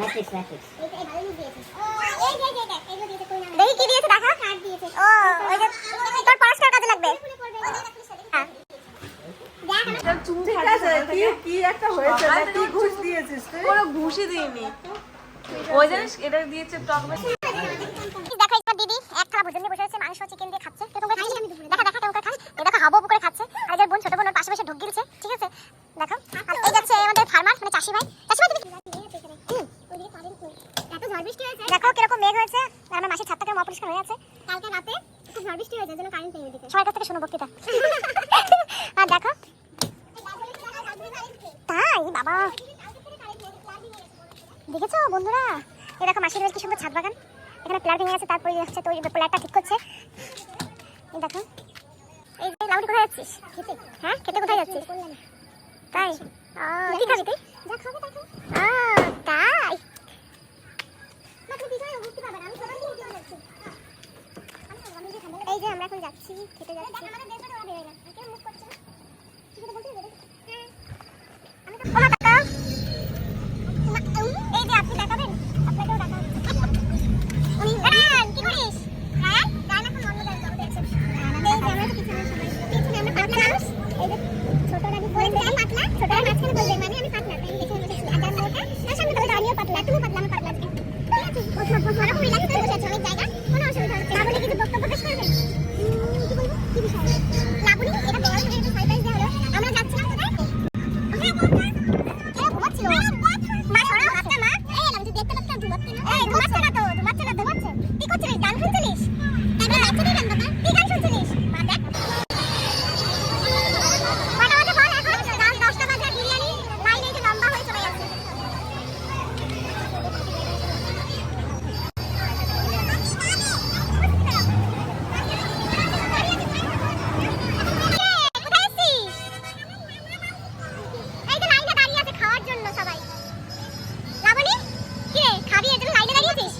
Matrix matrix এই ভালো দিয়েছে ও এই এগুলো দিয়েছে কই না দেখি কি দিয়েছে দেখা কার্ড দিয়েছে ও ওই যে তোর পড়াশোনার কাজে লাগবে হ্যাঁ কি একটা হয়েছে কি ঘুষ দিয়েছিস তুই? কোনো ঘুষই দিইনি। ওই জানিস এটা দিয়েছে টক বেশি। দেখাই তোমার দিদি এক থালা ভোজন নিয়ে বসে আছে, মাংস চিকেন দিয়ে খাচ্ছে। কেমন করে খাচ্ছে দেখা দেখা কেমন করে খাস। এই দেখো হাবু করে খাচ্ছে। আর যার বোন ছোট বোন ওর পাশে বসে ঢোক গিলছে, ঠিক আছে? দেখো আর এই যাচ্ছে আমাদের ফার্মার মানে চাষি ভাই। চাষি ভাই তুমি ওইদিকে কারেন্ট কই? এত ঝড় বৃষ্টি হয়েছে, দেখো কিরকম মেঘ হয়েছে। আর আমার মাসির ছাদটা কেমন অপরিষ্কার হয়ে আছে। কালকে রাতে খুব ঝড় বৃষ্টি হয়েছে, জন্য কারেন্ট নেই ওইদিকে। সবার কাছ থেকে শোনো বক্তৃতা। আর দেখো তাই বাবা দেখেছো বন্ধুরা, এই দেখো মাসির বাড়ির কি সুন্দর ছাদ বাগান। এখানে প্লার ভেঙে আছে, তারপরে হচ্ছে তো প্লারটা ঠিক করছে। এই দেখো এই যে লাউডি কোথায় যাচ্ছিস খেতে? হ্যাঁ খেতে কোথায় যাচ্ছিস? তাই কি খাবি তুই? যা খাবে তাই তাই এই যে আমরা এখন যাচ্ছি খেতে যাচ্ছি। এই যে আপনি দেখাবেন, আপনাকেও দেখাবেন। কি করিস? হ্যাঁ না তো, ঘুমাচ্ছে না, ঘুমাচ্ছে। কি করছিস? গান শুনছিলিস? তারপরে বাচ্চা দিলাম বাবা। কি গান শুনছিলিস? মা দেখ। কটা বাজে বল এখন? রাত 10টা বাজে, বিরিয়ানি লাইন এই যে লম্বা হয়ে চলে যাচ্ছে। কোথায় আছিস? এই যে লাইনে দাঁড়িয়ে আছে খাওয়ার জন্য সবাই। লাবণী, কি রে খাবি এর জন্য লাইনে দাঁড়িয়েছিস?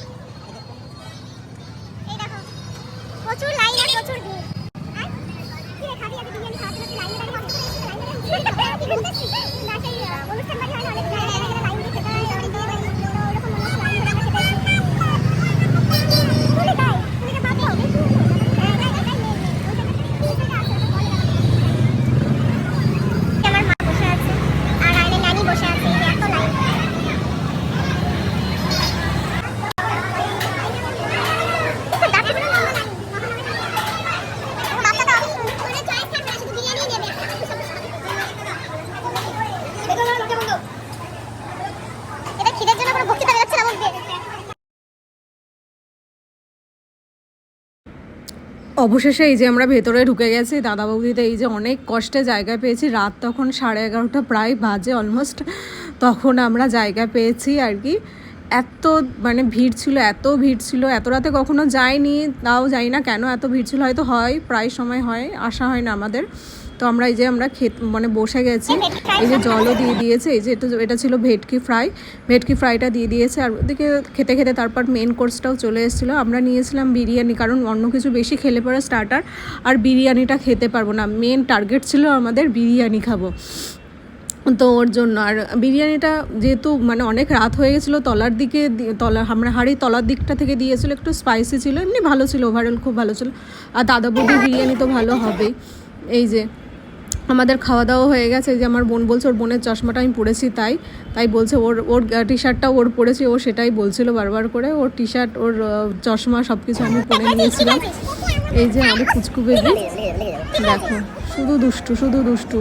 এই দেখো প্রচুর লাইন আর প্রচুর ভিড়। হ্যাঁ? কি রে খাবি আগে বিরিয়ানি খাওয়ার জন্য লাইনে দাঁড়িয়ে ভাবছিস লাইনে দাঁড়িয়ে কি বলছিস? না সেই অনুষ্ঠান বাড়ি হয় না অনেক লাইন দিয়ে খেতে হয় অনেক দিয়ে বাড়ি ওরকম মনে হচ্ছে লাইন ধরে আমরা খেতে আসছি। তুলি তাই তুলিকে পাবো আমার মা বসে আছে আর আইনে নানি বসে আছে এই এত লাইন। এটা খিদের জন্য পুরো ভক্তি পেয়ে যাচ্ছে না মুখ দিয়ে। অবশেষে এই যে আমরা ভেতরে ঢুকে গেছি দাদা বৌদিতে। এই যে অনেক কষ্টে জায়গা পেয়েছি, রাত তখন 11:30 প্রায় বাজে অলমোস্ট, তখন আমরা জায়গা পেয়েছি আর কি। এত মানে ভিড় ছিল, এত ভিড় ছিল, এত রাতে কখনো যাইনি, তাও জানি না কেন এত ভিড় ছিল। হয়তো হয়, প্রায় সময় হয়, আসা হয় না আমাদের। তো আমরা এই যে আমরা মানে বসে গেছি। এই যে জলও দিয়ে দিয়েছে, এই যে এটা ছিল ভেটকি ফ্রাইটা দিয়ে দিয়েছে। আর ওদিকে খেতে খেতে তারপর মেন কোর্সটাও চলে এসেছিলো। আমরা নিয়েছিলাম বিরিয়ানি, কারণ অন্য কিছু বেশি খেলে পরে স্টার্টার আর বিরিয়ানিটা খেতে পারবো না। মেন টার্গেট ছিল আমাদের বিরিয়ানি খাবো, তো ওর জন্য। আর বিরিয়ানিটা যেহেতু মানে অনেক রাত হয়ে গেছিলো, তলার দিকে আমরা হাঁড়ি তলার দিকটা থেকে দিয়েছিলো, একটু স্পাইসি ছিল, এমনি ভালো ছিল, ওভারঅল খুব ভালো ছিল। আর দাদা বৌদির বিরিয়ানি তো ভালো হবেই। এই যে আমাদের খাওয়া দাওয়া হয়ে গেছে। এই যে আমার বোন বলছে ওর বোনের চশমাটা আমি পরেছি, তাই বলছে ওর টি শার্টটাও ওর পরেছি, ও সেটাই বলছিল বারবার করে। ওর টি শার্ট, ওর চশমা সব কিছু আমি পরে নিয়েছিলাম। এই যে আমাদের পুচকু বেবি, দেখো শুধু দুষ্টু শুধু দুষ্টু।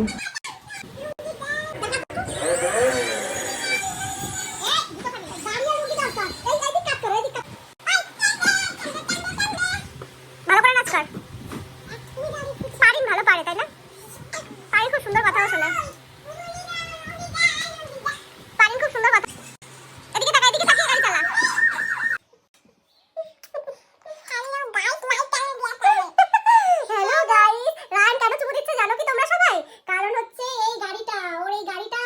ভালো করে নাচ কর। পারিন ভালো পারে তাই না? পারিন খুব সুন্দর কথা শোনে। পারিন খুব সুন্দর কথা। এদিকে তাকা, এদিকে তাকিয়ে গাড়ি চালা। হ্যালো গাইস, রান কেন চুমু দিচ্ছে জানো কি তোমরা সবাই? কারণ হচ্ছে এই গাড়িটা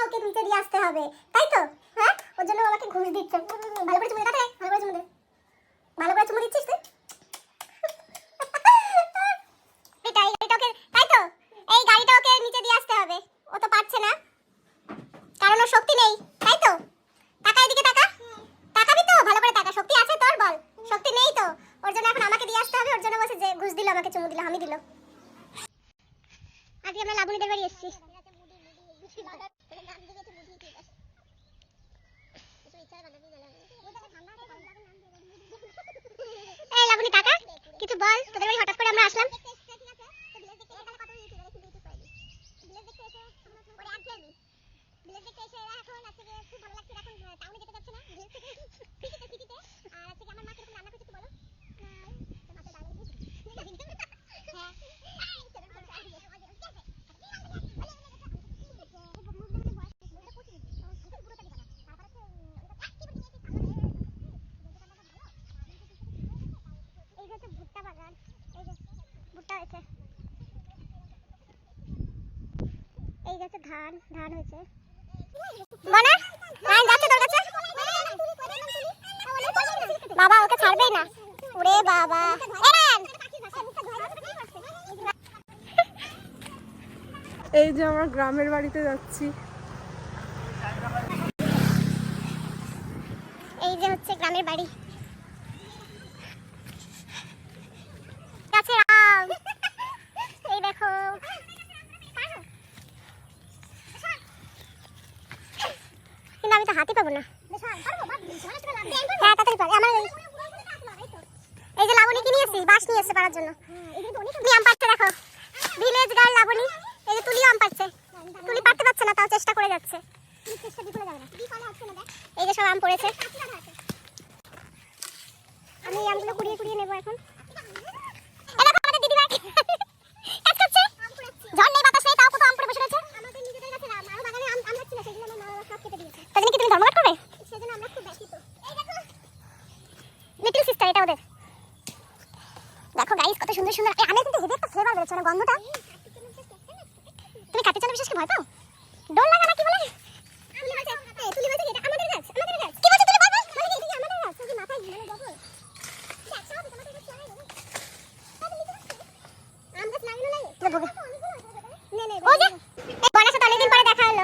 ওকে নিচে দিয়ে আসতে হবে, তাই তো? হ্যাঁ, ওর জন্য আমাকে ঘুষ দিচ্ছে। ভালো করে চুমু দে, ভালো করে চুমু দে। ভালো করে চুমু দিচ্ছিস তুই? তাই তো এই গাড়িটা ওকে নিচে দিয়ে আসতে হবে। ও তো পারছে না, কারণ ওর শক্তি নেই, তাই তো? টাকা এদিকে টাকা, তাকাবি তো? ভালো করে টাকা। শক্তি আছে তোর? বল। শক্তি নেই তো, ওর জন্য এখন আমাকে দিয়ে আসতে হবে। ওর জন্য বলছে যে ঘুষ দিল, আমাকে চুমু দিল, আমি দিল। আজকে আমরা লাবণীদের বাড়ি এসেছি। এই লাবণী টাকা কিছু বল, তোদের বাড়ি হঠাৎ করে আমরা আসলাম। ভুট্টা বাগান, এই যে ভুট্টা হয়েছে, এই গাছে ধান হয়েছে। বনা রান যাচ্ছে তোর কাছে। বাবা ওকে ছাড়বেই না। ওরে বাবা, এই যে আমরা গ্রামের বাড়িতে যাচ্ছি। এই যে হচ্ছে গ্রামের বাড়ি। গাছে আম, এই দেখো। কিন্তু আমি তো হাতি পাবো না। হ্যাঁ তাড়াতাড়ি পার। আমার এই যে লাবণী কি নিয়েছি, বাঁশ নিয়ে এসে পারার জন্য। তুলি আম পাড়ছে দেখো, ভিলেজ গার্ল লাবণী। এই যে তুলি আম পাড়ছে, তুলি পারতে পারছে না, তাও চেষ্টা করে যাচ্ছে। এই যে সব আম পড়েছে। আমি এই আমগুলো কুড়িয়ে কুড়িয়ে নেবো এখন। এই দেখো আমাদের দিদিভাই কাজ করছে। ঝড় নেই বাতাস নেই তাও কত আম পড়ে বসে রয়েছে। আমাদের নিজেদের কাছে আরো বাগানে আম লাগছিল, সেগুলো আমার মা সব কেটে দিয়েছে। তাই জন্য কি তুমি ধর্মঘট করবে? সেজন্য আমরা খুব ব্যস্ত। এই দেখো লিটল সিস্টার, এটা ওদের। দেখো গাইস কত সুন্দর সুন্দর এই আমের কিন্তু হেভি একটা ফ্লেভার বেরোচ্ছে, মানে গন্ধটা। তুমি কাটতে চালে বিশেষ কি ভয় পাও? ডর লাগে না কি বলে? তুলি বলছে এটা আমাদের গাছ, আমাদের গাছ। কি বলছো তুলি বাবা? মানে এটা কি আমাদের গাছ? কি মাথায় মানে বগল? দেখ সব তোমাদের গাছ লাগাই দেবো। আম গাছ লাগানো লাগে। নে নে ওই যে বনার সাথে অনেকদিন পরে দেখা হলো।